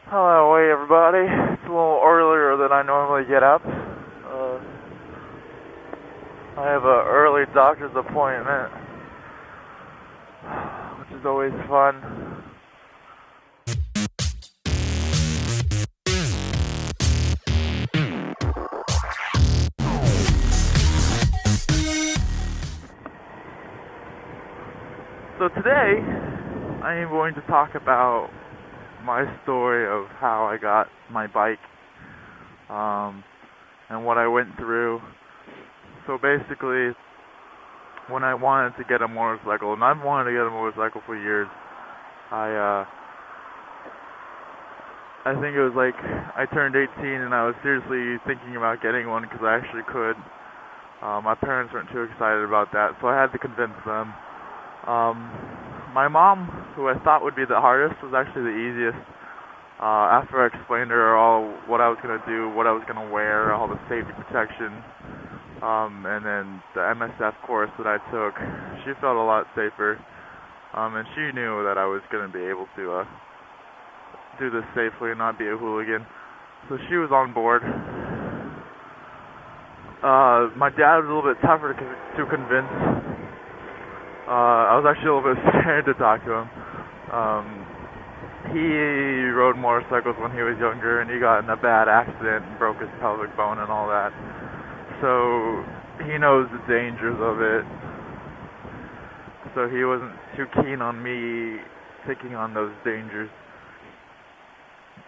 Hello, hey everybody. It's a little earlier than I normally get up. I have an early doctor's appointment, which is always fun. So today, I am going to talk about my story of how I got my bike, and what I went through. So basically, when I wanted to get a motorcycle, and I've wanted to get a motorcycle for years, I think it was like I turned 18 and I was seriously thinking about getting one because I actually could. My parents weren't too excited about that, so I had to convince them. My mom, who I thought would be the hardest, was actually the easiest. After I explained to her all what I was going to do, what I was going to wear, all the safety protection, and then the MSF course that I took, she felt a lot safer, and she knew that I was going to be able to do this safely and not be a hooligan, so she was on board. My dad was a little bit tougher to convince. I was actually a little bit scared to talk to him. He rode motorcycles when he was younger, and he got in a bad accident and broke his pelvic bone and all that. So he knows the dangers of it. So he wasn't too keen on me taking on those dangers.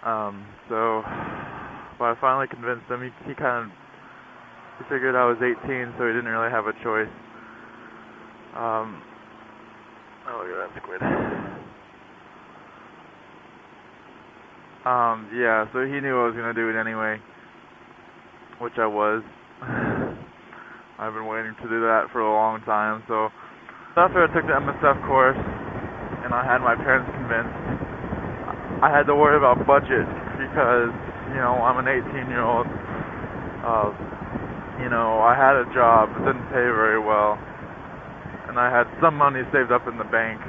But I finally convinced him. He figured I was 18, so he didn't really have a choice. Oh, look at that squid. Yeah, so he knew I was going to do it anyway, which I was. I've been waiting to do that for a long time, so after I took the MSF course, and I had my parents convinced, I had to worry about budget, because, I'm an 18-year-old, I had a job, it didn't pay very well, and I had some money saved up in the bank,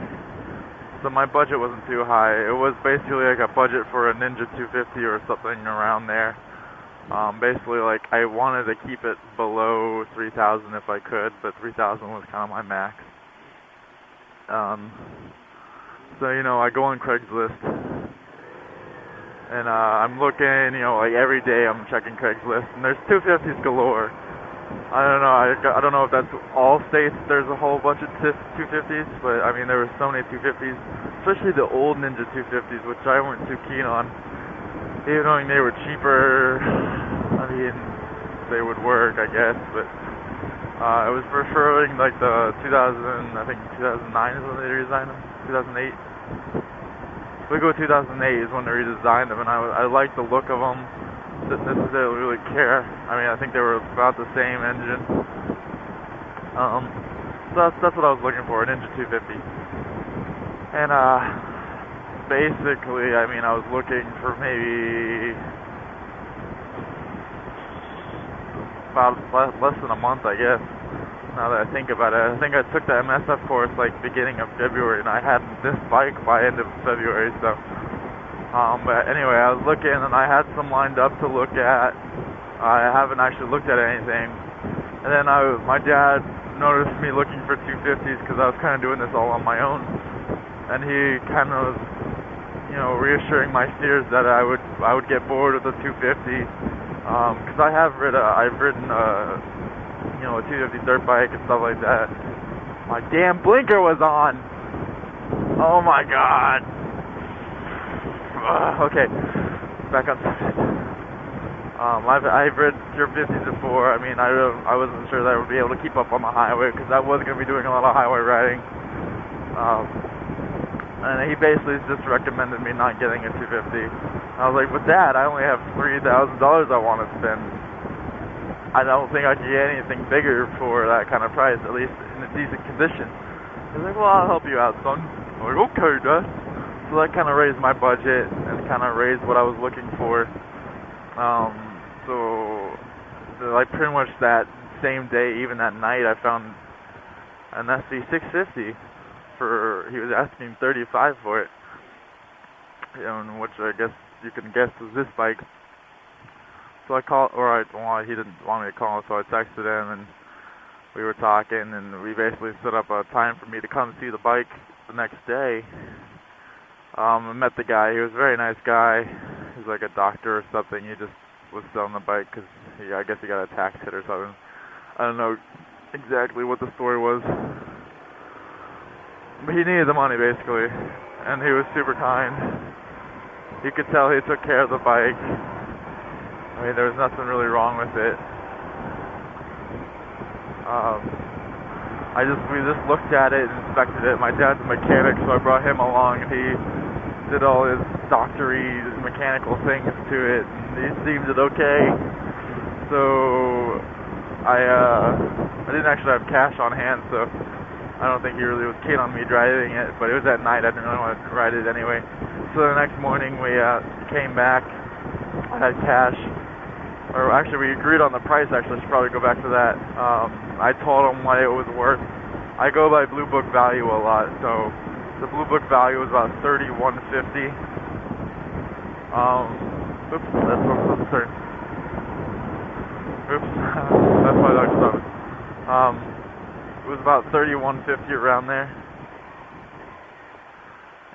so my budget wasn't too high. It was basically like a budget for a Ninja 250 or something around there. Basically, like, I wanted to keep it below 3,000 if I could, but 3,000 was kind of my max. So, I go on Craigslist, and I'm looking, like every day I'm checking Craigslist, and there's 250s galore. I don't know. I don't know if that's all states. There's a whole bunch of 250s, but I mean there were so many 250s, especially the old Ninja 250s, which I weren't too keen on. Even though they were cheaper, I mean they would work, I guess. But I was preferring like the 2000. I think 2009 is when they redesigned them. 2008. We go 2008 is when they redesigned them, and I liked the look of them. Didn't necessarily really care. I mean, I think they were about the same engine. So that's what I was looking for, a Ninja 250. And basically, I mean, I was looking for maybe about less than a month, I guess. Now that I think about it, I think I took the MSF course like beginning of February, and I had this bike by end of February, so. But anyway, I was looking, and I had some lined up to look at. I haven't actually looked at anything. And then my dad noticed me looking for 250s because I was kind of doing this all on my own. And he kind of was, reassuring my fears that I would get bored with the 250. Because I've ridden a 250 dirt bike and stuff like that. My damn blinker was on. Oh my god. Okay, back on subject. I've rid 250s before. I mean, I wasn't sure that I would be able to keep up on the highway because I was going to be doing a lot of highway riding. And he basically just recommended me not getting a 250. I was like, but Dad, I only have $3,000 I want to spend. I don't think I could get anything bigger for that kind of price, at least in a decent condition. He's like, well, I'll help you out, son. I'm like, okay, Dad. So that kind of raised my budget and kind of raised what I was looking for. Like pretty much that same day, even that night, I found an SC650 he was asking $35 for it. Which I guess you can guess was this bike. So I called, he didn't want me to call, so I texted him, and we were talking, and we basically set up a time for me to come see the bike the next day. I met the guy. He was a very nice guy. He was like a doctor or something. He just was selling the bike because I guess he got a tax hit or something. I don't know exactly what the story was, but he needed the money basically, and he was super kind. You could tell he took care of the bike. I mean, there was nothing really wrong with it. We just looked at it and inspected it. My dad's a mechanic, so I brought him along, and he did all his doctory mechanical things to it. And he seemed it okay. So I didn't actually have cash on hand, so I don't think he really was keen on me driving it. But it was at night. I didn't really want to ride it anyway. So the next morning we came back. I had cash. Or actually, we agreed on the price. Actually, I should probably go back to that. I told him what it was worth. I go by Blue Book value a lot, so the Blue Book value was about $31.50. Oops, that's what I'm supposed to turn. Oops, that's my dog's stomach. It was about $31.50 around there.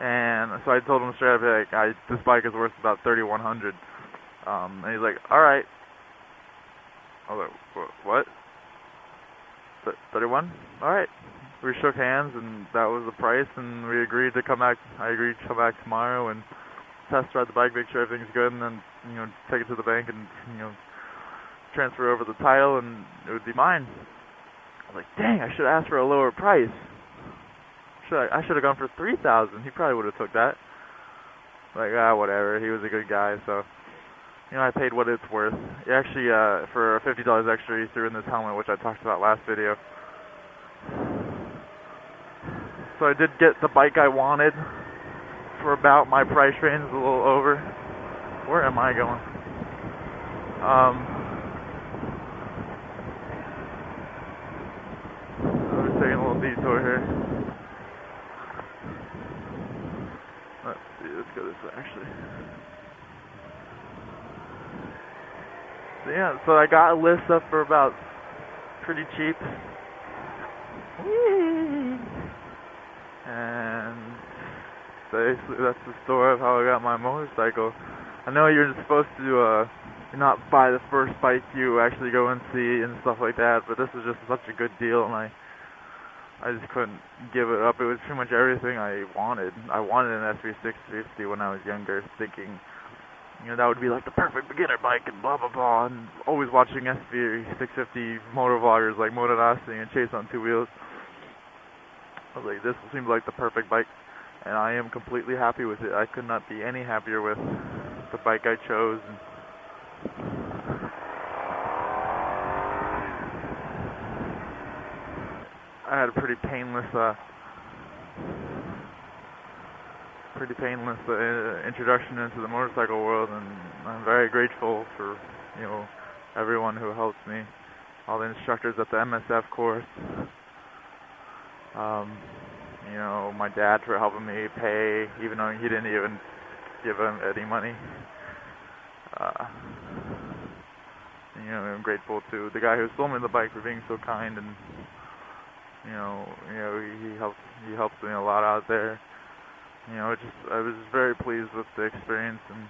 And so I told him straight up, like, this bike is worth about $3,100. And he's like, all right. I was like, what? 31? All right. We shook hands, and that was the price, and we agreed to come back. I agreed to come back tomorrow and test ride the bike, make sure everything's good, and then, take it to the bank and, transfer over the title, and it would be mine. I was like, dang, I should have asked for a lower price. I should have gone for $3,000. He probably would have took that. Like, whatever. He was a good guy, so... I paid what it's worth. Actually, for $50 extra, he threw in this helmet, which I talked about last video. So I did get the bike I wanted for about my price range, a little over. Where am I going? I'm taking a little detour here. Let's see, let's go this way, actually. So yeah, so I got Alysa for about pretty cheap. And basically that's the story of how I got my motorcycle. I know you're supposed to not buy the first bike you actually go and see and stuff like that, but this was just such a good deal, and I just couldn't give it up. It was pretty much everything I wanted. I wanted an SV650 when I was younger, thinking that would be like the perfect beginner bike and blah, blah, blah. And always watching SV650 motor vloggers like Motorasting and Chase on Two Wheels. I was like, this seems like the perfect bike. And I am completely happy with it. I could not be any happier with the bike I chose. And I had a pretty painless introduction into the motorcycle world, and I'm very grateful for everyone who helped me, all the instructors at the MSF course, my dad for helping me pay, even though he didn't even give him any money. I'm grateful to the guy who sold me the bike for being so kind, and he helps me a lot out there. I was very pleased with the experience, and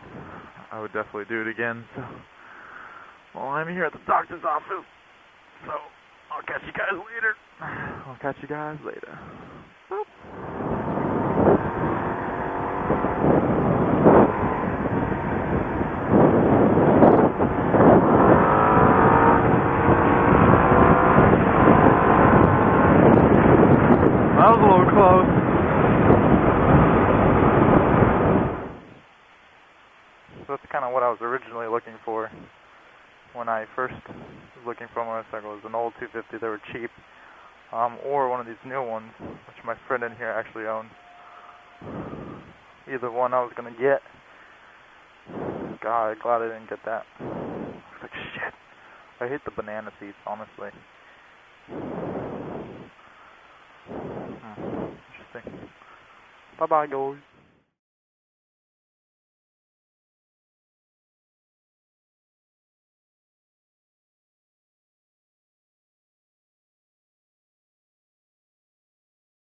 I would definitely do it again. So, well, I'm here at the doctor's office, so I'll catch you guys later. Boop. That was a little close. So that's kind of what I was originally looking for when I first was looking for a motorcycle. It was an old 250. They were cheap, or one of these new ones, which my friend in here actually owns. Either one I was gonna get. God, glad I didn't get that. Looks like shit. I hate the banana seats, honestly. Interesting. Bye bye, guys.